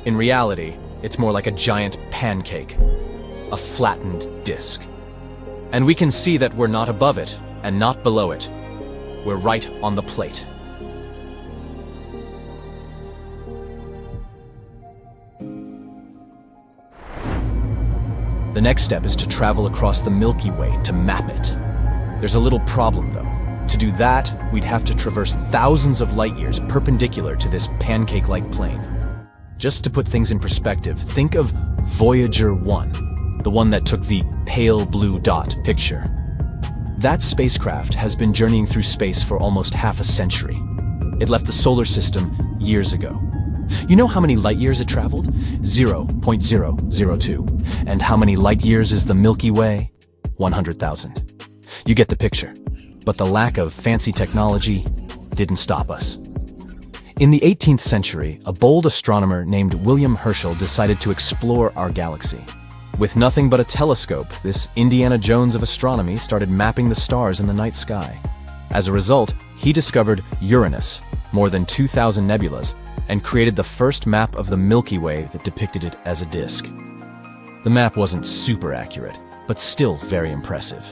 In reality, it's more like a giant pancake, a flattened disk. And we can see that we're not above it, and not below it. We're right on the plate. The next step is to travel across the Milky Way to map it. There's a little problem, though. To do that, we'd have to traverse thousands of light years perpendicular to this pancake-like plane. Just to put things in perspective, think of Voyager 1, the one that took the pale blue dot picture. That spacecraft has been journeying through space for almost half a century. It left the solar system years ago. You know how many light years it traveled? 0.002. And how many light years is the Milky Way? 100,000. You get the picture. But the lack of fancy technology didn't stop us. In the 18th century, a bold astronomer named William Herschel decided to explore our galaxy. With nothing but a telescope, this Indiana Jones of astronomy started mapping the stars in the night sky. As a result, he discovered Uranus, more than 2,000 nebulas, and created the first map of the Milky Way that depicted it as a disk. The map wasn't super accurate, but still very impressive.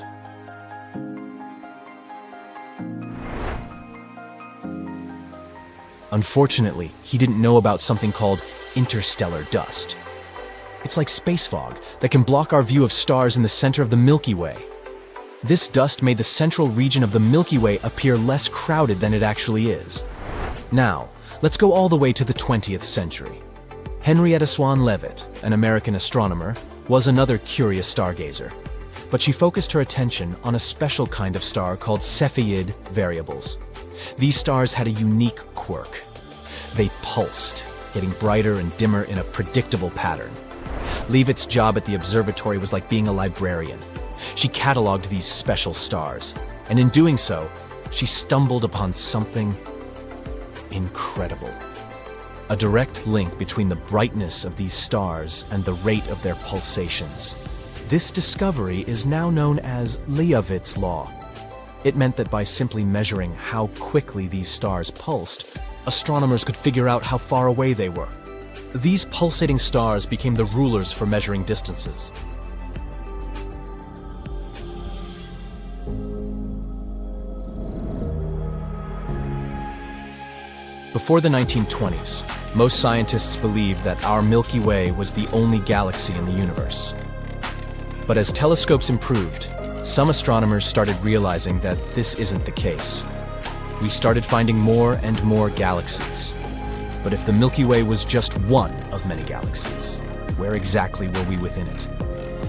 Unfortunately, he didn't know about something called interstellar dust. It's like space fog that can block our view of stars in the center of the Milky Way. This dust made the central region of the Milky Way appear less crowded than it actually is. Now, let's go all the way to the 20th century. Henrietta Swan Leavitt, an American astronomer, was another curious stargazer. But she focused her attention on a special kind of star called Cepheid variables. These stars had a unique quirk. They pulsed, getting brighter and dimmer in a predictable pattern. Leavitt's job at the observatory was like being a librarian. She cataloged these special stars, and in doing so, she stumbled upon something incredible. A direct link between the brightness of these stars and the rate of their pulsations. This discovery is now known as Leavitt's law. It meant that by simply measuring how quickly these stars pulsed, astronomers could figure out how far away they were. These pulsating stars became the rulers for measuring distances. Before the 1920s, most scientists believed that our Milky Way was the only galaxy in the universe. But as telescopes improved, some astronomers started realizing that this isn't the case. We started finding more and more galaxies. But if the Milky Way was just one of many galaxies, where exactly were we within it?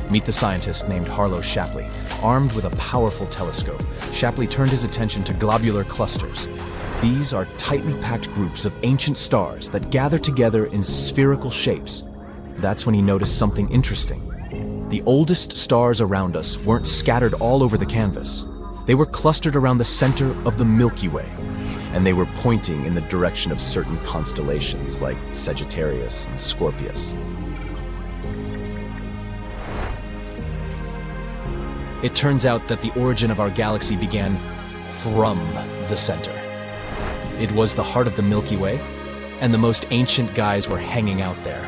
Meet the scientist named Harlow Shapley. Armed with a powerful telescope, Shapley turned his attention to globular clusters. These are tightly packed groups of ancient stars that gather together in spherical shapes. That's when he noticed something interesting. The oldest stars around us weren't scattered all over the canvas. They were clustered around the center of the Milky Way, and they were pointing in the direction of certain constellations like Sagittarius and Scorpius. It turns out that the origin of our galaxy began from the center. It was the heart of the Milky Way, and the most ancient guys were hanging out there,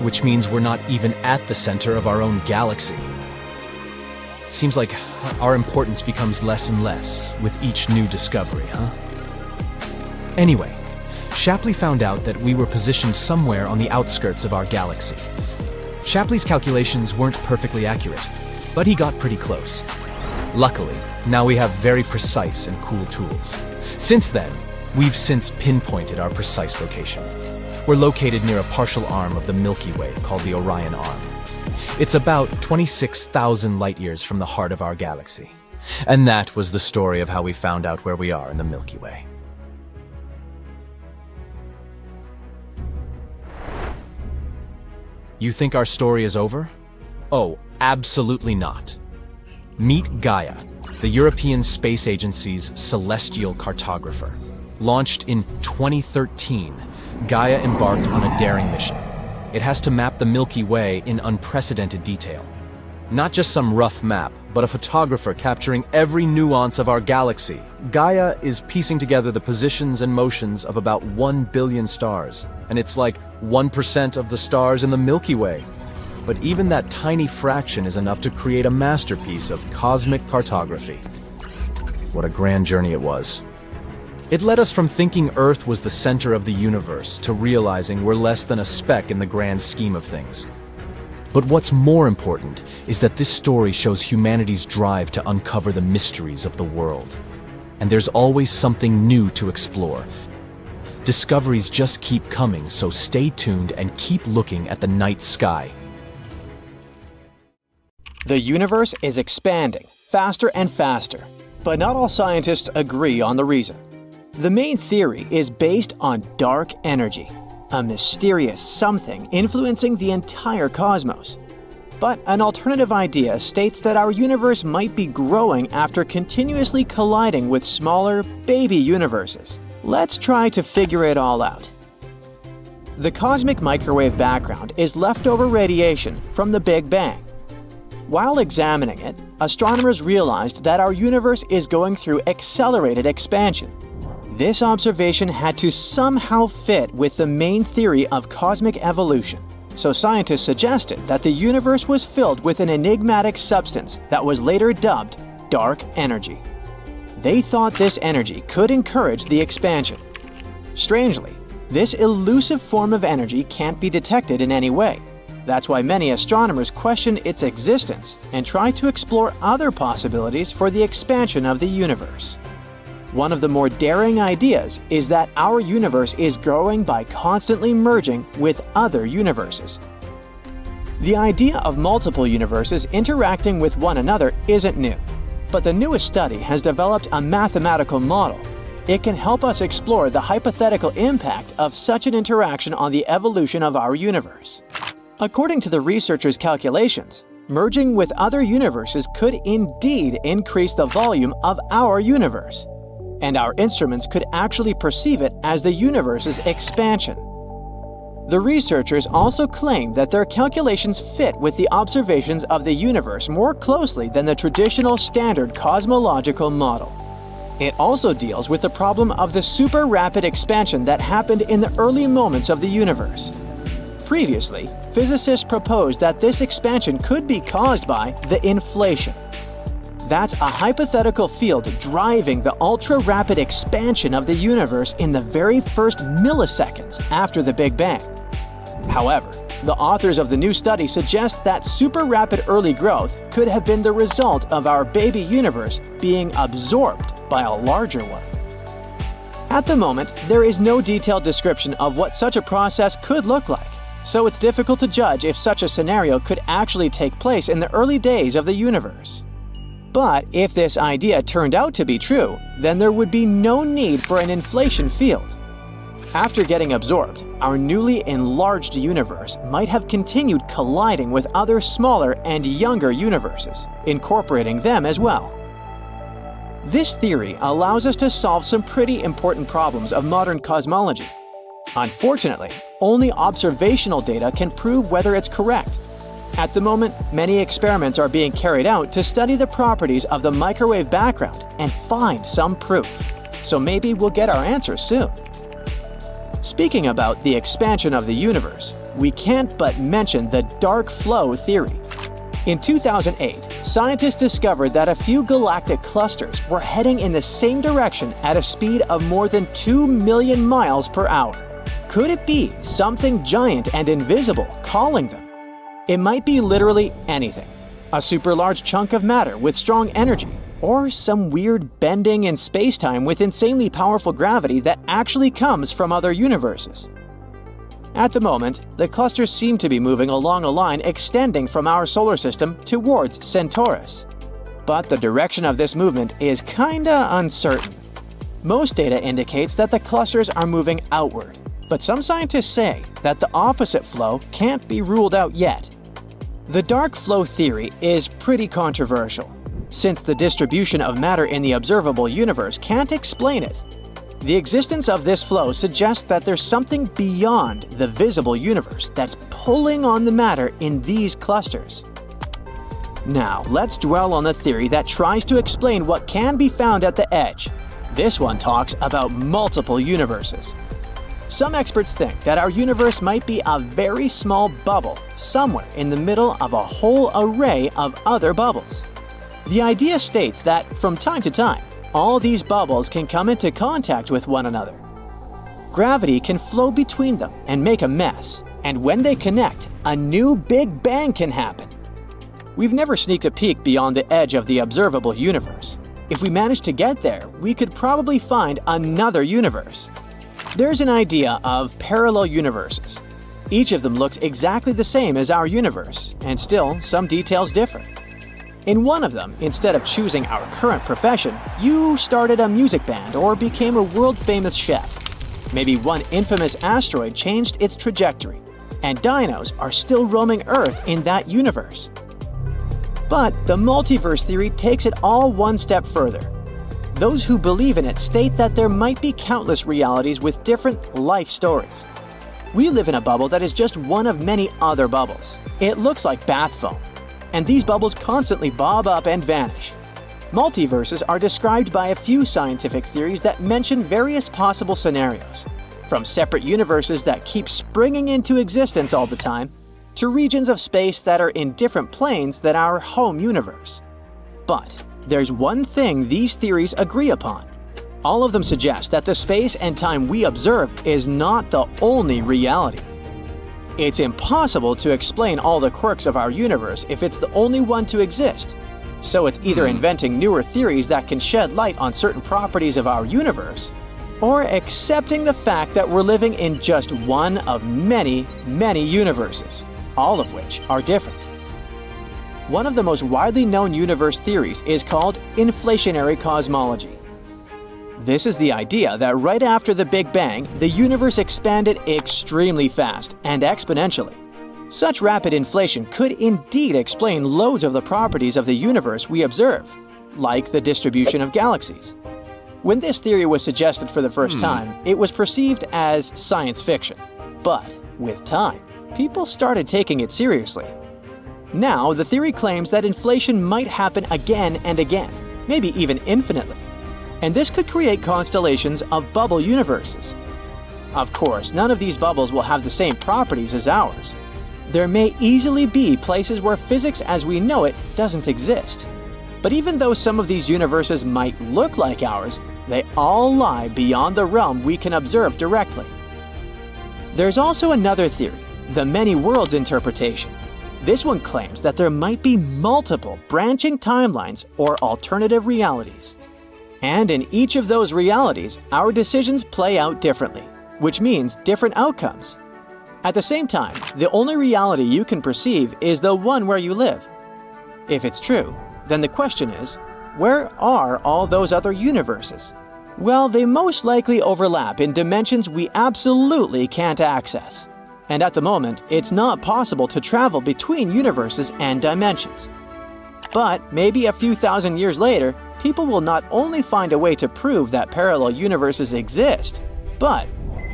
which means we're not even at the center of our own galaxy. Seems like our importance becomes less and less with each new discovery, huh? Anyway, Shapley found out that we were positioned somewhere on the outskirts of our galaxy. Shapley's calculations weren't perfectly accurate, but he got pretty close. Luckily, now we have very precise and cool tools. Since then, we've since pinpointed our precise location. We're located near a partial arm of the Milky Way called the Orion Arm. It's about 26,000 light-years from the heart of our galaxy. And that was the story of how we found out where we are in the Milky Way. You think our story is over? Oh, absolutely not. Meet Gaia, the European Space Agency's celestial cartographer. Launched in 2013, Gaia embarked on a daring mission. It has to map the Milky Way in unprecedented detail. Not just some rough map, but a photographer capturing every nuance of our galaxy. Gaia is piecing together the positions and motions of about 1 billion stars, and it's like 1% of the stars in the Milky Way. But even that tiny fraction is enough to create a masterpiece of cosmic cartography. What a grand journey it was. It led us from thinking Earth was the center of the universe to realizing we're less than a speck in the grand scheme of things. But what's more important is that this story shows humanity's drive to uncover the mysteries of the world. And there's always something new to explore. Discoveries just keep coming, so stay tuned and keep looking at the night sky. The universe is expanding faster and faster, but not all scientists agree on the reason. The main theory is based on dark energy, a mysterious something influencing the entire cosmos. But an alternative idea states that our universe might be growing after continuously colliding with smaller, baby universes. Let's try to figure it all out. The cosmic microwave background is leftover radiation from the Big Bang. While examining it, astronomers realized that our universe is going through accelerated expansion. This observation had to somehow fit with the main theory of cosmic evolution, so scientists suggested that the universe was filled with an enigmatic substance that was later dubbed dark energy. They thought this energy could encourage the expansion. Strangely, this elusive form of energy can't be detected in any way. That's why many astronomers question its existence and try to explore other possibilities for the expansion of the universe. One of the more daring ideas is that our universe is growing by constantly merging with other universes. The idea of multiple universes interacting with one another isn't new, but the newest study has developed a mathematical model. It can help us explore the hypothetical impact of such an interaction on the evolution of our universe. According to the researchers' calculations, merging with other universes could indeed increase the volume of our universe, and our instruments could actually perceive it as the universe's expansion. The researchers also claim that their calculations fit with the observations of the universe more closely than the traditional standard cosmological model. It also deals with the problem of the super rapid expansion that happened in the early moments of the universe. Previously, physicists proposed that this expansion could be caused by the inflation. That's a hypothetical field driving the ultra-rapid expansion of the universe in the very first milliseconds after the Big Bang. However, the authors of the new study suggest that super rapid early growth could have been the result of our baby universe being absorbed by a larger one. At the moment, there is no detailed description of what such a process could look like, so it's difficult to judge if such a scenario could actually take place in the early days of the universe. But if this idea turned out to be true, then there would be no need for an inflation field. After getting absorbed, our newly enlarged universe might have continued colliding with other smaller and younger universes, incorporating them as well. This theory allows us to solve some pretty important problems of modern cosmology. Unfortunately, only observational data can prove whether it's correct. At the moment, many experiments are being carried out to study the properties of the microwave background and find some proof. So maybe we'll get our answers soon. Speaking about the expansion of the universe, we can't but mention the dark flow theory. In 2008, scientists discovered that a few galactic clusters were heading in the same direction at a speed of more than 2 million miles per hour. Could it be something giant and invisible calling them? It might be literally anything. A super large chunk of matter with strong energy, or some weird bending in space-time with insanely powerful gravity that actually comes from other universes. At the moment, the clusters seem to be moving along a line extending from our solar system towards Centaurus. But the direction of this movement is kinda uncertain. Most data indicates that the clusters are moving outward, but some scientists say that the opposite flow can't be ruled out yet. The dark flow theory is pretty controversial, since the distribution of matter in the observable universe can't explain it. The existence of this flow suggests that there's something beyond the visible universe that's pulling on the matter in these clusters. Now, let's dwell on the theory that tries to explain what can be found at the edge. This one talks about multiple universes. Some experts think that our universe might be a very small bubble somewhere in the middle of a whole array of other bubbles. The idea states that, from time to time, all these bubbles can come into contact with one another. Gravity can flow between them and make a mess, and when they connect, a new Big Bang can happen. We've never sneaked a peek beyond the edge of the observable universe. If we managed to get there, we could probably find another universe. There's an idea of parallel universes. Each of them looks exactly the same as our universe, and still, some details differ. In one of them, instead of choosing our current profession, you started a music band or became a world-famous chef. Maybe one infamous asteroid changed its trajectory, and dinos are still roaming Earth in that universe. But the multiverse theory takes it all one step further. Those who believe in it state that there might be countless realities with different life stories. We live in a bubble that is just one of many other bubbles. It looks like bath foam, and these bubbles constantly bob up and vanish. Multiverses are described by a few scientific theories that mention various possible scenarios, from separate universes that keep springing into existence all the time, to regions of space that are in different planes than our home universe. But there's one thing these theories agree upon. All of them suggest that the space and time we observe is not the only reality. It's impossible to explain all the quirks of our universe if it's the only one to exist. So it's either inventing newer theories that can shed light on certain properties of our universe, or accepting the fact that we're living in just one of many, many universes, all of which are different. One of the most widely known universe theories is called inflationary cosmology. This is the idea that right after the Big Bang, the universe expanded extremely fast and exponentially. Such rapid inflation could indeed explain loads of the properties of the universe we observe, like the distribution of galaxies. When this theory was suggested for the first time, it was perceived as science fiction. But with time, people started taking it seriously. Now, the theory claims that inflation might happen again and again, maybe even infinitely. And this could create constellations of bubble universes. Of course, none of these bubbles will have the same properties as ours. There may easily be places where physics as we know it doesn't exist. But even though some of these universes might look like ours, they all lie beyond the realm we can observe directly. There's also another theory, the many worlds interpretation. This one claims that there might be multiple branching timelines or alternative realities. And in each of those realities, our decisions play out differently, which means different outcomes. At the same time, the only reality you can perceive is the one where you live. If it's true, then the question is, where are all those other universes? Well, they most likely overlap in dimensions we absolutely can't access. And at the moment, it's not possible to travel between universes and dimensions. But maybe a few thousand years later, people will not only find a way to prove that parallel universes exist, but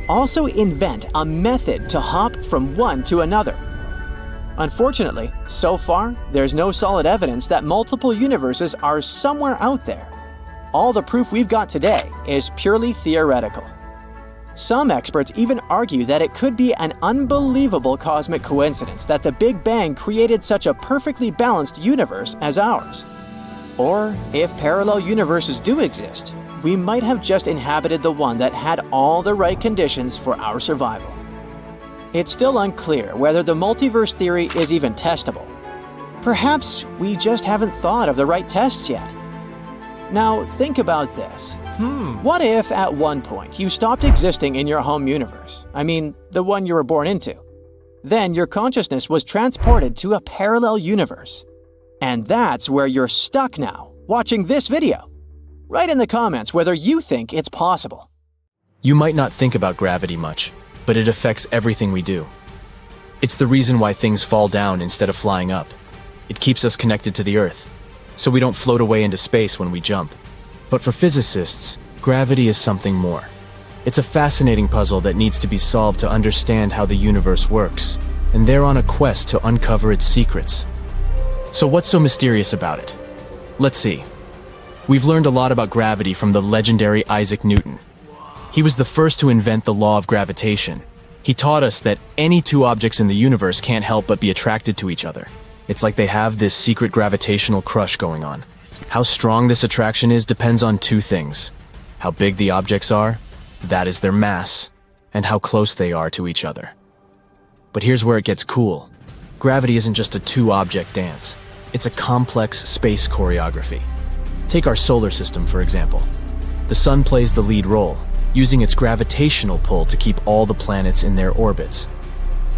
also invent a method to hop from one to another. Unfortunately, so far, there's no solid evidence that multiple universes are somewhere out there. All the proof we've got today is purely theoretical. Some experts even argue that it could be an unbelievable cosmic coincidence that the Big Bang created such a perfectly balanced universe as ours. Or, if parallel universes do exist, we might have just inhabited the one that had all the right conditions for our survival. It's still unclear whether the multiverse theory is even testable. Perhaps we just haven't thought of the right tests yet. Now, think about this. What if at one point you stopped existing in your home universe? I mean, the one you were born into. Then your consciousness was transported to a parallel universe. And that's where you're stuck now, watching this video. Write in the comments whether you think it's possible. You might not think about gravity much, but it affects everything we do. It's the reason why things fall down instead of flying up. It keeps us connected to the Earth, so we don't float away into space when we jump. But for physicists, gravity is something more. It's a fascinating puzzle that needs to be solved to understand how the universe works, and they're on a quest to uncover its secrets. So what's so mysterious about it? Let's see. We've learned a lot about gravity from the legendary Isaac Newton. He was the first to invent the law of gravitation. He taught us that any two objects in the universe can't help but be attracted to each other. It's like they have this secret gravitational crush going on. How strong this attraction is depends on two things. How big the objects are, that is their mass, and how close they are to each other. But here's where it gets cool. Gravity isn't just a two-object dance. It's a complex space choreography. Take our solar system, for example. The sun plays the lead role, using its gravitational pull to keep all the planets in their orbits.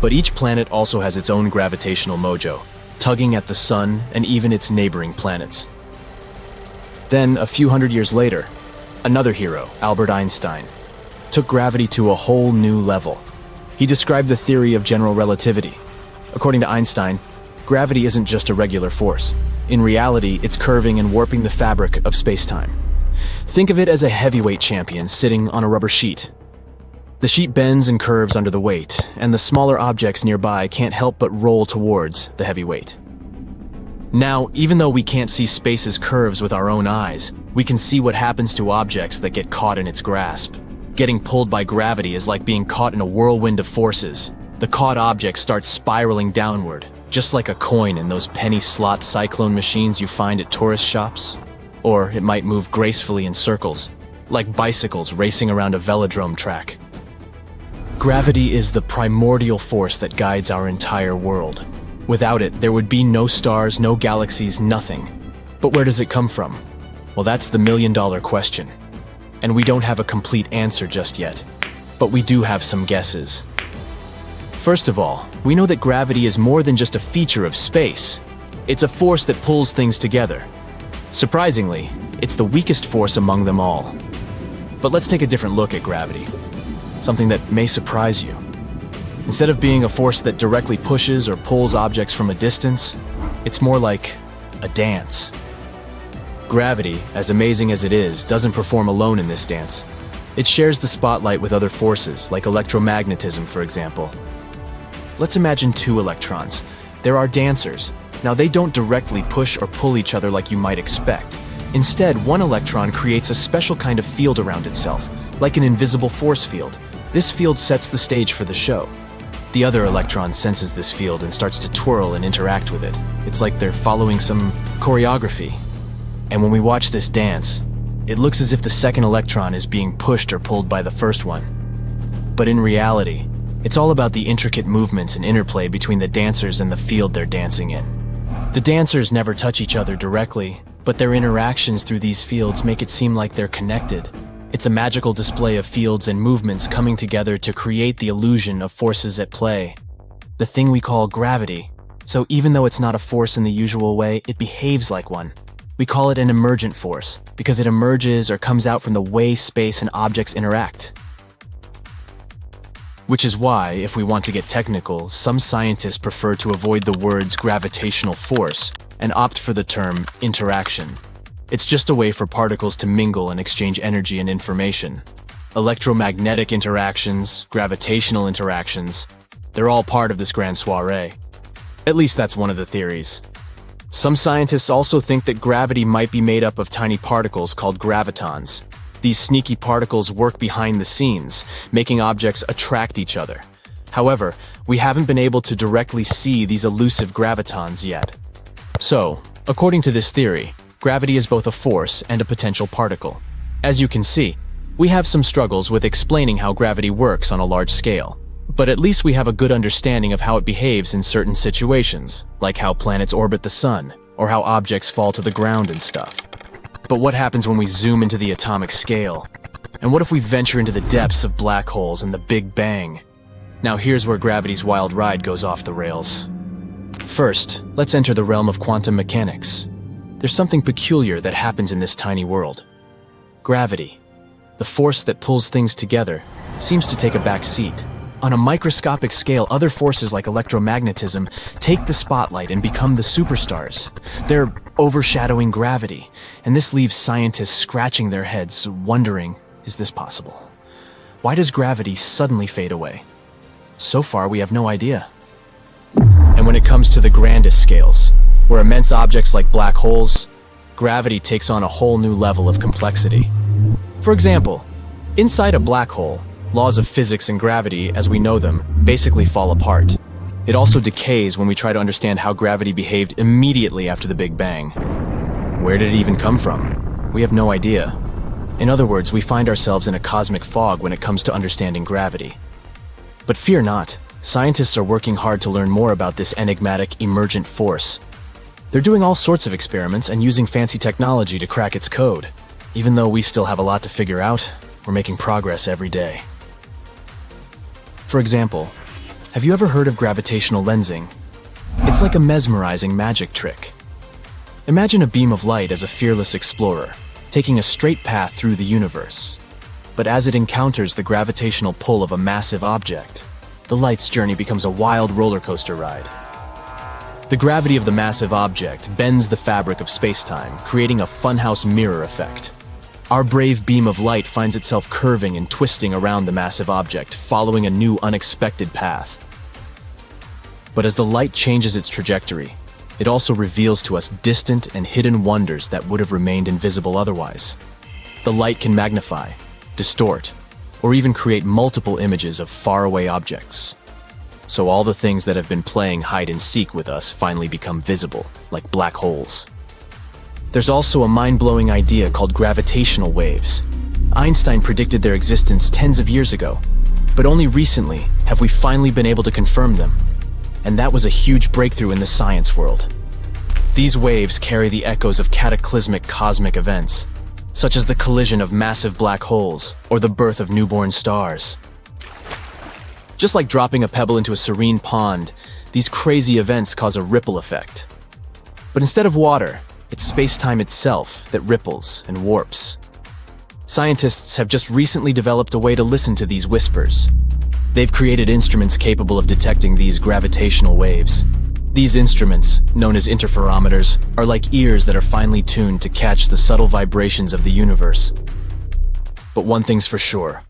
But each planet also has its own gravitational mojo, tugging at the sun and even its neighboring planets. Then, a few hundred years later, another hero, Albert Einstein, took gravity to a whole new level. He described the theory of general relativity. According to Einstein, gravity isn't just a regular force. In reality, it's curving and warping the fabric of space-time. Think of it as a heavyweight champion sitting on a rubber sheet. The sheet bends and curves under the weight, and the smaller objects nearby can't help but roll towards the heavyweight. Now, even though we can't see space's curves with our own eyes, we can see what happens to objects that get caught in its grasp. Getting pulled by gravity is like being caught in a whirlwind of forces. The caught object starts spiraling downward, just like a coin in those penny slot cyclone machines you find at tourist shops. Or it might move gracefully in circles, like bicycles racing around a velodrome track. Gravity is the primordial force that guides our entire world. Without it, there would be no stars, no galaxies, nothing. But where does it come from? Well, that's the million-dollar question. And we don't have a complete answer just yet. But we do have some guesses. First of all, we know that gravity is more than just a feature of space. It's a force that pulls things together. Surprisingly, it's the weakest force among them all. But let's take a different look at gravity. Something that may surprise you. Instead of being a force that directly pushes or pulls objects from a distance, it's more like a dance. Gravity, as amazing as it is, doesn't perform alone in this dance. It shares the spotlight with other forces, like electromagnetism, for example. Let's imagine two electrons. There are dancers. Now, they don't directly push or pull each other like you might expect. Instead, one electron creates a special kind of field around itself, like an invisible force field. This field sets the stage for the show. The other electron senses this field and starts to twirl and interact with it. It's like they're following some choreography. And when we watch this dance, it looks as if the second electron is being pushed or pulled by the first one. But in reality, it's all about the intricate movements and interplay between the dancers and the field they're dancing in. The dancers never touch each other directly, but their interactions through these fields make it seem like they're connected. It's a magical display of fields and movements coming together to create the illusion of forces at play. The thing we call gravity. So even though it's not a force in the usual way, it behaves like one. We call it an emergent force, because it emerges or comes out from the way space and objects interact. Which is why, if we want to get technical, some scientists prefer to avoid the words gravitational force and opt for the term interaction. It's just a way for particles to mingle and exchange energy and information. Electromagnetic interactions, gravitational interactions, they're all part of this grand soiree. At least that's one of the theories. Some scientists also think that gravity might be made up of tiny particles called gravitons. These sneaky particles work behind the scenes, making objects attract each other. However, we haven't been able to directly see these elusive gravitons yet. So, according to this theory, gravity is both a force and a potential particle. As you can see, we have some struggles with explaining how gravity works on a large scale. But at least we have a good understanding of how it behaves in certain situations, like how planets orbit the sun, or how objects fall to the ground and stuff. But what happens when we zoom into the atomic scale? And what if we venture into the depths of black holes and the Big Bang? Now here's where gravity's wild ride goes off the rails. First, let's enter the realm of quantum mechanics. There's something peculiar that happens in this tiny world. Gravity, the force that pulls things together, seems to take a back seat. On a microscopic scale, other forces like electromagnetism take the spotlight and become the superstars. They're overshadowing gravity, and this leaves scientists scratching their heads, wondering, is this possible? Why does gravity suddenly fade away? So far, we have no idea. And when it comes to the grandest scales, where immense objects like black holes, gravity takes on a whole new level of complexity. For example, inside a black hole, laws of physics and gravity, as we know them, basically fall apart. It also decays when we try to understand how gravity behaved immediately after the Big Bang. Where did it even come from? We have no idea. In other words, we find ourselves in a cosmic fog when it comes to understanding gravity. But fear not, scientists are working hard to learn more about this enigmatic emergent force. They're doing all sorts of experiments and using fancy technology to crack its code. Even though we still have a lot to figure out, we're making progress every day. For example, have you ever heard of gravitational lensing? It's like a mesmerizing magic trick. Imagine a beam of light as a fearless explorer, taking a straight path through the universe. But as it encounters the gravitational pull of a massive object, the light's journey becomes a wild roller coaster ride. The gravity of the massive object bends the fabric of space-time, creating a funhouse mirror effect. Our brave beam of light finds itself curving and twisting around the massive object, following a new unexpected path. But as the light changes its trajectory, it also reveals to us distant and hidden wonders that would have remained invisible otherwise. The light can magnify, distort, or even create multiple images of faraway objects. So all the things that have been playing hide and seek with us finally become visible, like black holes. There's also a mind-blowing idea called gravitational waves. Einstein predicted their existence tens of years ago, but only recently have we finally been able to confirm them. And that was a huge breakthrough in the science world. These waves carry the echoes of cataclysmic cosmic events, such as the collision of massive black holes or the birth of newborn stars. Just like dropping a pebble into a serene pond, these crazy events cause a ripple effect. But instead of water, it's space-time itself that ripples and warps. Scientists have just recently developed a way to listen to these whispers. They've created instruments capable of detecting these gravitational waves. These instruments, known as interferometers, are like ears that are finely tuned to catch the subtle vibrations of the universe. But one thing's for sure.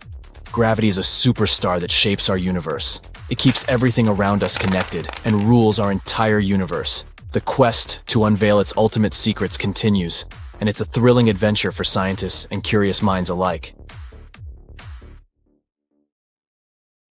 Gravity is a superstar that shapes our universe. It keeps everything around us connected and rules our entire universe. The quest to unveil its ultimate secrets continues, and it's a thrilling adventure for scientists and curious minds alike.